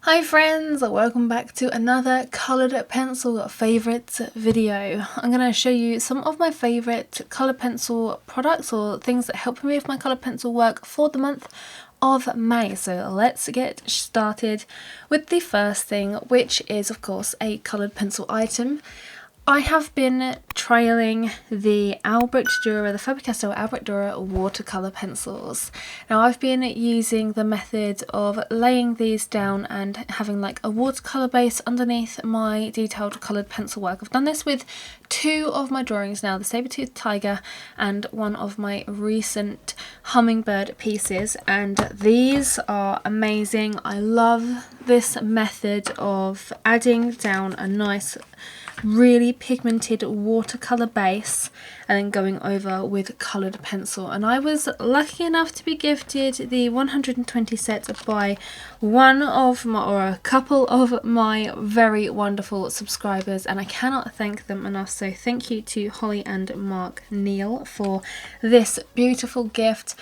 Hi friends, welcome back to another coloured pencil favourites video. I'm going to show you some of my favourite coloured pencil products or things that help me with my coloured pencil work for the month of May. So let's get started with the first thing, which is of course a coloured pencil item. I have been trialling the Faber-Castell Albrecht Dürer watercolour pencils. Now I've been using the method of laying these down and having like a watercolour base underneath my detailed coloured pencil work. I've done this with two of my drawings now, the saber-toothed tiger and one of my recent hummingbird pieces, and these are amazing. I love this method of adding down a nice really pigmented watercolor base and then going over with colored pencil. And I was lucky enough to be gifted the 120 set by a couple of my very wonderful subscribers, and I cannot thank them enough. So thank you to Holly and Mark Neal for this beautiful gift.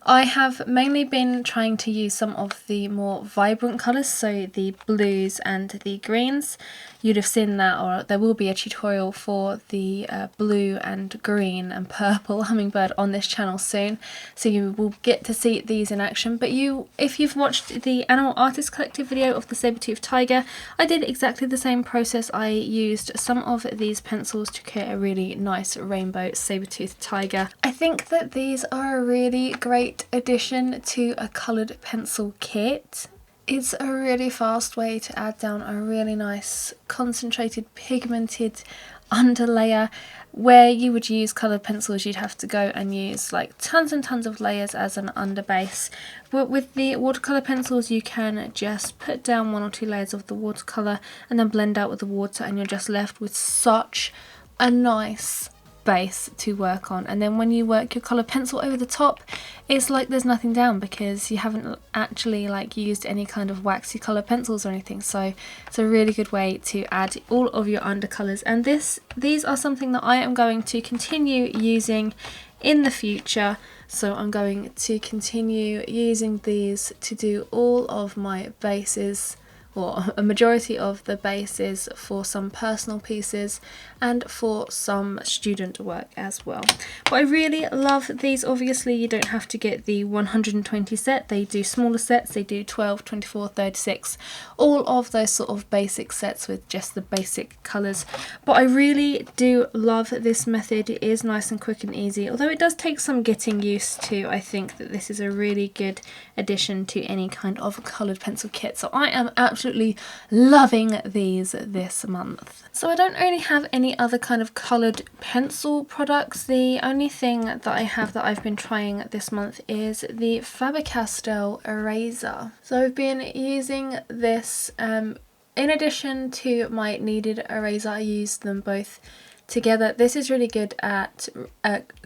I have mainly been trying to use some of the more vibrant colours, so the blues and the greens. You'd have seen that, or there will be a tutorial for the blue and green and purple hummingbird on this channel soon, so you will get to see these in action. But if you've watched the Animal Artist Collective video of the saber-toothed tiger, I did exactly the same process. I used some of these pencils to create a really nice rainbow saber-toothed tiger. I think that these are a really great addition to a coloured pencil kit. It's a really fast way to add down a really nice concentrated pigmented underlayer. Where you would use coloured pencils, you'd have to go and use like tons and tons of layers as an underbase. But with the watercolour pencils, you can just put down one or two layers of the watercolour and then blend out with the water, and you're just left with such a nice base to work on. And then when you work your coloured pencil over the top, it's like there's nothing down because you haven't actually like used any kind of waxy coloured pencils or anything. So it's a really good way to add all of your undercolours, and these are something that I am going to continue using in the future. So I'm going to continue using these to do all of my bases, or a majority of the bases, for some personal pieces and for some student work as well. But I really love these. Obviously you don't have to get the 120 set, they do smaller sets, they do 12, 24, 36, all of those sort of basic sets with just the basic colours. But I really do love this method. It is nice and quick and easy, although it does take some getting used to. I think that this is a really good addition to any kind of coloured pencil kit, so I am absolutely loving these this month. So I don't really have any other kind of coloured pencil products. The only thing that I have that I've been trying this month is the Faber-Castell eraser. So I've been using this in addition to my kneaded eraser. I use them both together. This is really good at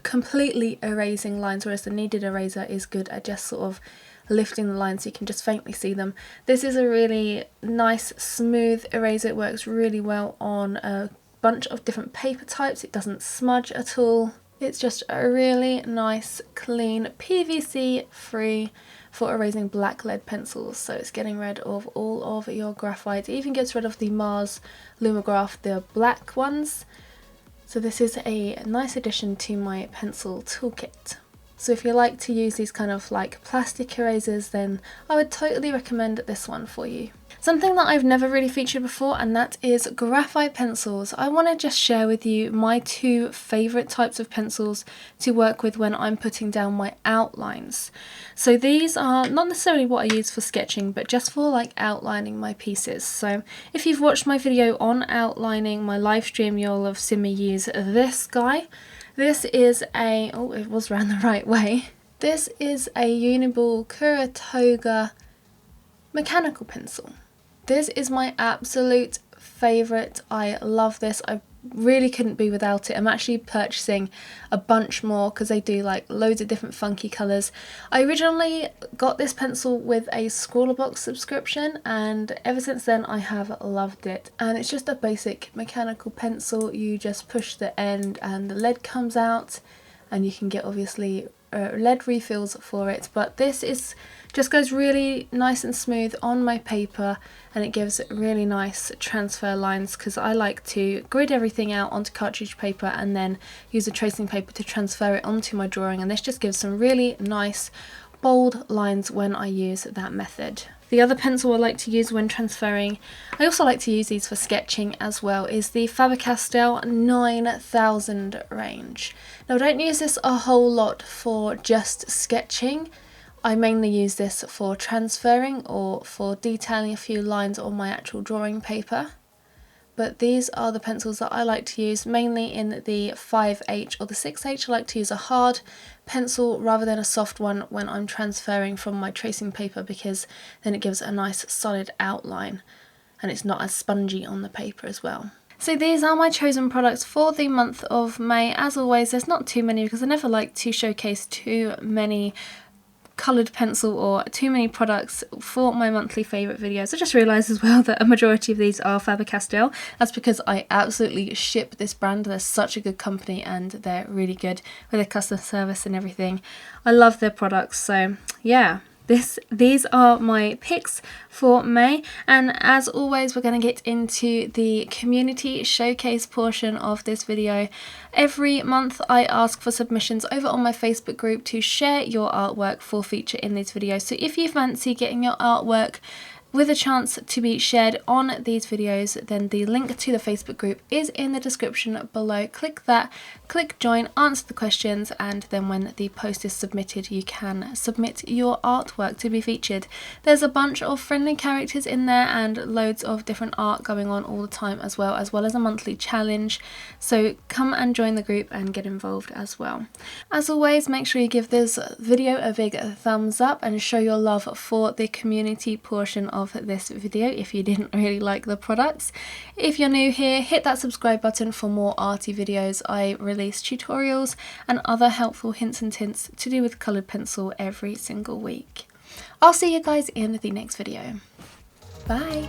completely erasing lines, whereas the kneaded eraser is good at just sort of lifting the lines so you can just faintly see them. This is a really nice smooth eraser. It works really well on a bunch of different paper types. It doesn't smudge at all. It's just a really nice clean PVC free for erasing black lead pencils, so it's getting rid of all of your graphite. It even gets rid of the Mars Lumograph, the black ones. So this is a nice addition to my pencil toolkit. So if you like to use these kind of like plastic erasers, then I would totally recommend this one for you. Something that I've never really featured before, and that is graphite pencils. I want to just share with you my two favourite types of pencils to work with when I'm putting down my outlines. So these are not necessarily what I use for sketching, but just for like outlining my pieces. So if you've watched my video on outlining my live stream, you'll have seen me use this guy. This is a, oh, it was round the right way. This is a Uniball Kuratoga mechanical pencil. This is my absolute favourite. I love this. I really couldn't be without it. I'm actually purchasing a bunch more because they do like loads of different funky colours. I originally got this pencil with a Scrawlerbox subscription, and ever since then I have loved it. And it's just a basic mechanical pencil. You just push the end and the lead comes out, and you can get obviously lead refills for it, but this is just goes really nice and smooth on my paper, and it gives really nice transfer lines because I like to grid everything out onto cartridge paper and then use a tracing paper to transfer it onto my drawing, and this just gives some really nice bold lines when I use that method. The other pencil I like to use when transferring, I also like to use these for sketching as well, is the Faber-Castell 9000 range. Now I don't use this a whole lot for just sketching. I mainly use this for transferring or for detailing a few lines on my actual drawing paper. But these are the pencils that I like to use, mainly in the 5H or the 6H. I like to use a hard pencil rather than a soft one when I'm transferring from my tracing paper, because then it gives a nice solid outline and it's not as spongy on the paper as well. So these are my chosen products for the month of May. As always, there's not too many because I never like to showcase too many coloured pencil or too many products for my monthly favourite videos. I just realised as well that a majority of these are Faber-Castell. That's because I absolutely ship this brand. They're such a good company and they're really good with their customer service and everything. I love their products, so yeah. These are my picks for May, and as always we're going to get into the community showcase portion of this video. Every month I ask for submissions over on my Facebook group to share your artwork for feature in these videos. So if you fancy getting your artwork with a chance to be shared on these videos, then the link to the Facebook group is in the description below. Click that, click join, answer the questions, and then when the post is submitted you can submit your artwork to be featured. There's a bunch of friendly characters in there and loads of different art going on all the time as well as a monthly challenge, so come and join the group and get involved as well. As always, make sure you give this video a big thumbs up and show your love for the community portion of this video if you didn't really like the products. If you're new here, hit that subscribe button for more arty videos. I release tutorials and other helpful hints and tints to do with coloured pencil every single week. I'll see you guys in the next video. Bye!